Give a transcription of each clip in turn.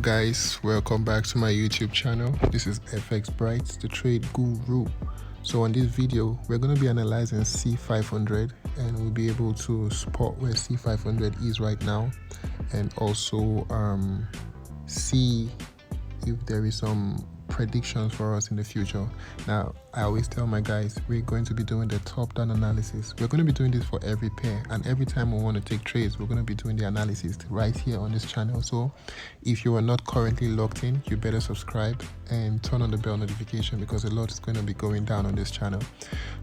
guys, welcome back to my YouTube channel. This is FX Bright, the trade guru. So on this video we're going to be analyzing C500 and we'll be able to spot where C500 is right now, and also see if there is some predictions for us in the future. Now I always tell my guys, we're going to be doing the top down analysis. We're going to be doing this for every pair, and every time we want to take trades we're going to be doing the analysis right here on this channel. So if you are not currently logged in, you better subscribe and turn on the bell notification, because a lot is going to be going down on this channel.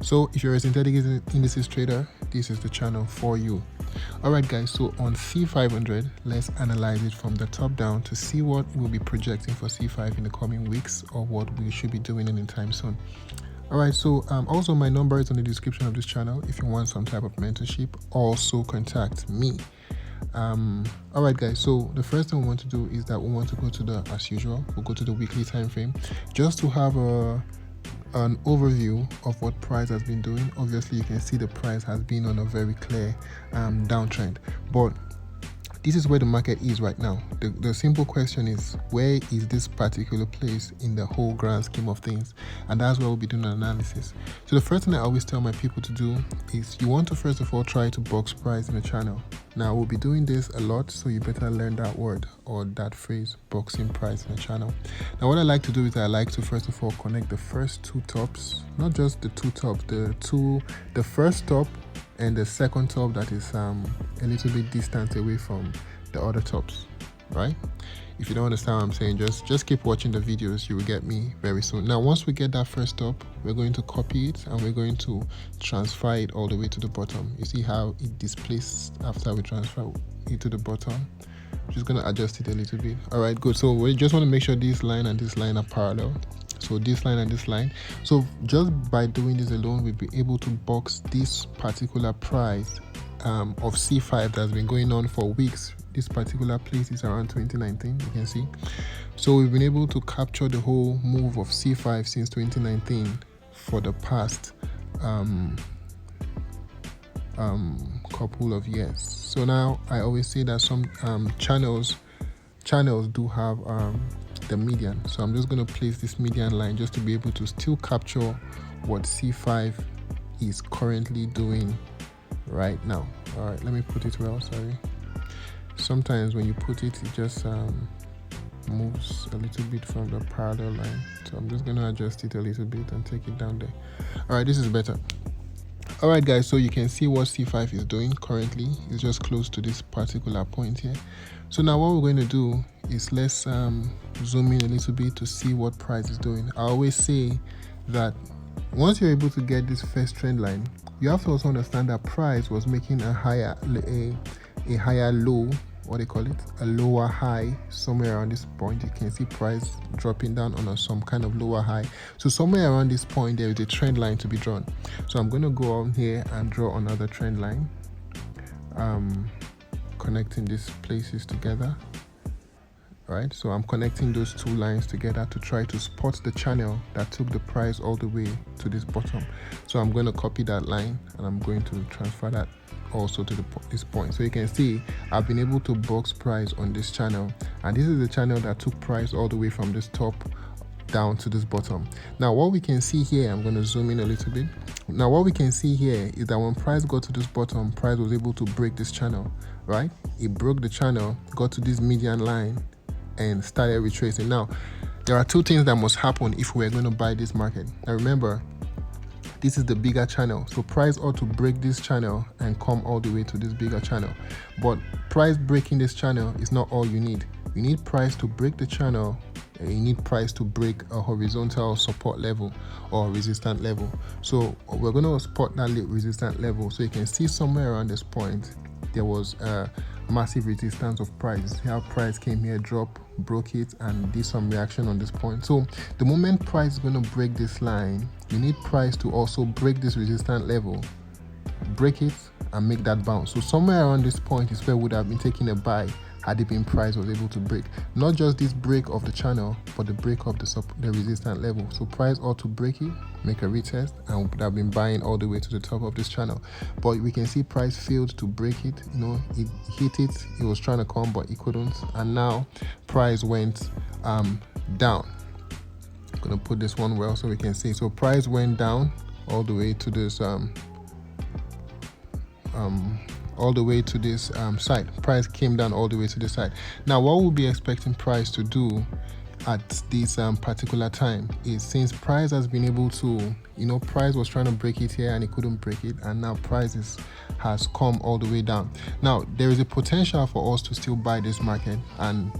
So if you're a synthetic indices trader, this is the channel for you. Alright guys, so on C500, let's analyze it from the top down to see what we'll be projecting for C5 in the coming weeks, or what we should be doing anytime soon. Alright, so also my number is in the description of this channel. If you want some type of mentorship, also contact me. Alright guys, so the first thing we want to do is that we want to go to the, as usual, we'll go to the weekly time frame just to have an overview of what price has been doing. Obviously you can see the price has been on a very clear downtrend, but this is where the market is right now. The simple question is, where is this particular place in the whole grand scheme of things? And that's where we'll be doing an analysis. So the first thing I always tell my people to do is, you want to first of all try to box price in the channel. Now we'll be doing this a lot, so you better learn that word or that phrase, boxing price in the channel. Now what I like to do is I like to first of all connect the first two tops, not just the two tops, the first top and the second top that is a little bit distant away from the other tops, right? If you don't understand what I'm saying, just keep watching the videos, you will get me very soon. Now once we get that first top, we're going to copy it and we're going to transfer it all the way to the bottom. You see how it displays after we transfer it to the bottom? I'm just going to adjust it a little bit. All right, good. So we just want to make sure this line and this line are parallel. So this line and this line. So just by doing this alone, we'll be able to box this particular price of C5 that's been going on for weeks. This particular place is around 2019, you can see. So we've been able to capture the whole move of C5 since 2019 for the past couple of years. So now I always say that some channels do have the median. So I'm just going to place this median line just to be able to still capture what C5 is currently doing right now. All right, let me put it well, sorry. Sometimes when you put it, it just moves a little bit from the parallel line. So I'm just going to adjust it a little bit and take it down there. All right, this is better. All right guys, so you can see what C5 is doing currently. It's just close to this particular point here. So now what we're going to do is let's zoom in a little bit to see what price is doing. I always say that once you're able to get this first trend line, you have to also understand that price was making a higher low, what they call it, a lower high somewhere around this point. You can see price dropping down on some kind of lower high. So somewhere around this point there is a trend line to be drawn. So I'm going to go on here and draw another trend line, connecting these places together. Right, so I'm connecting those two lines together to try to spot the channel that took the price all the way to this bottom. So I'm going to copy that line and I'm going to transfer that also to this point. So you can see I've been able to box price on this channel, and this is the channel that took price all the way from this top down to this bottom. Now what we can see here, I'm going to zoom in a little bit. Now what we can see here is that when price got to this bottom, price was able to break this channel, right? It broke the channel, got to this median line and started retracing. Now there are two things that must happen if we're going to buy this market. Now remember, this is the bigger channel, so price ought to break this channel and come all the way to this bigger channel. But price breaking this channel is not all you need. You need price to break the channel, and you need price to break a horizontal support level or resistance level. So we're going to spot that resistance level. So you can see somewhere around this point there was a massive resistance of price. How price came here, broke it, and did some reaction on this point. So the moment price is going to break this line, you need price to also break this resistance level, break it and make that bounce. So somewhere around this point is where we would have been taking a buy had it been price was able to break. Not just this break of the channel, but the break of the resistance level. So price ought to break it, make a retest, and would have been buying all the way to the top of this channel. But we can see price failed to break it. You know, it hit it, it was trying to come, but it couldn't. And now price went down. I'm gonna put this one well so we can see. So price went down all the way to this side. Price came down all the way to this side. Now what we'll be expecting price to do at this particular time is, since price has been able to, you know, price was trying to break it here and it couldn't break it, and now price has come all the way down. Now there is a potential for us to still buy this market and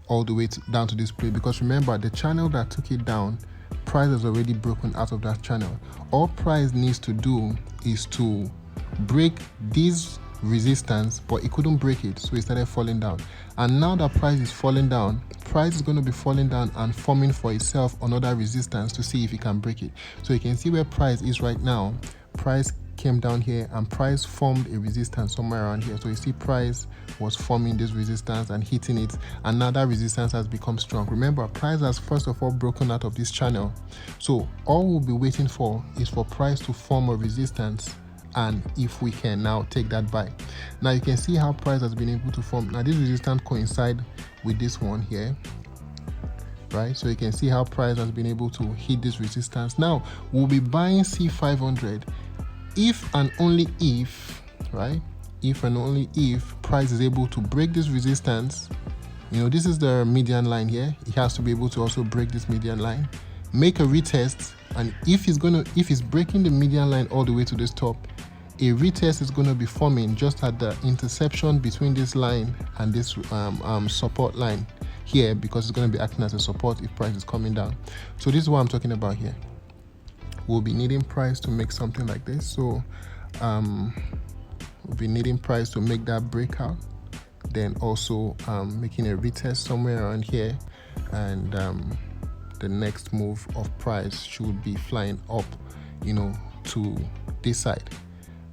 all the way down to this play, because remember, the channel that took it down, price has already broken out of that channel. All price needs to do is to break this resistance, but it couldn't break it, so it started falling down. And now that price is falling down, price is going to be falling down and forming for itself another resistance to see if it can break it. So you can see where price is right now. Price came down here and price formed a resistance somewhere around here. So you see price was forming this resistance and hitting it, and now that resistance has become strong. Remember, price has first of all broken out of this channel, so all we'll be waiting for is for price to form a resistance, and if we can now take that buy. Now you can see how price has been able to form. Now this resistance coincide with this one here, right? So you can see how price has been able to hit this resistance. Now we'll be buying C500 if and only if, right? If and only if price is able to break this resistance. You know, this is the median line here. It has to be able to also break this median line, make a retest, and if it's breaking the median line all the way to this top, a retest is going to be forming just at the intersection between this line and this support line here, because it's going to be acting as a support if price is coming down. So this is what I'm talking about here. We'll be needing price to make something like this. So we'll be needing price to make that breakout, then also making a retest somewhere around here, and the next move of price should be flying up, you know, to this side.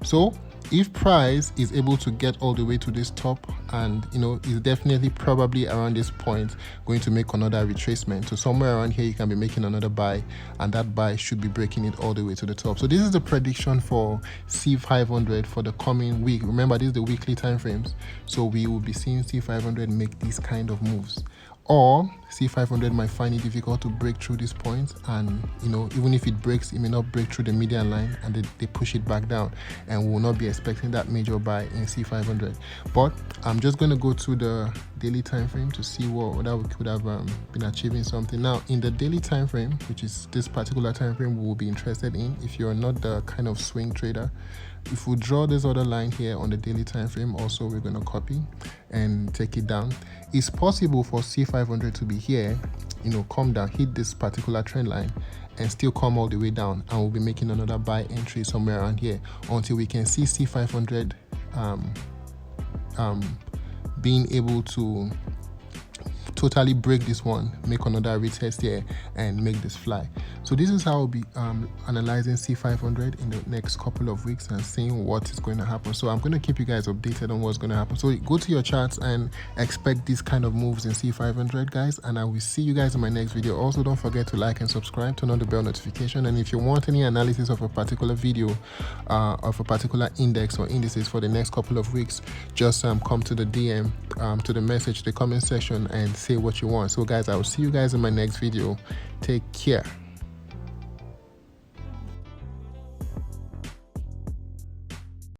So if price is able to get all the way to this top, and you know, is definitely probably around this point going to make another retracement, so somewhere around here you can be making another buy, and that buy should be breaking it all the way to the top. So this is the prediction for C500 for the coming week. Remember, this is the weekly time frames, so we will be seeing C500 make these kind of moves. Or C500 might find it difficult to break through this point, and you know, even if it breaks, it may not break through the median line, and they push it back down, and we will not be expecting that major buy in C500. But I'm just going to go to the daily time frame to see what that we could have been achieving something. Now in the daily time frame, which is this particular time frame we will be interested in, if you're not the kind of swing trader, if we draw this other line here on the daily time frame, also we're going to copy and take it down. It's possible for C500 to be here, you know, come down, hit this particular trend line, and still come all the way down, and we'll be making another buy entry somewhere around here until we can see C500 being able to totally break this one, make another retest here, and make this fly. So this is how I'll be analyzing C500 in the next couple of weeks and seeing what is going to happen. So I'm going to keep you guys updated on what's going to happen. So go to your charts and expect these kind of moves in C500, guys, and I will see you guys in my next video. Also, don't forget to like and subscribe, turn on the bell notification, and if you want any analysis of a particular video of a particular index or indices for the next couple of weeks, just come to the DM, to the message, the comment section, and say what you want. So guys, I will see you guys in my next video. Take care.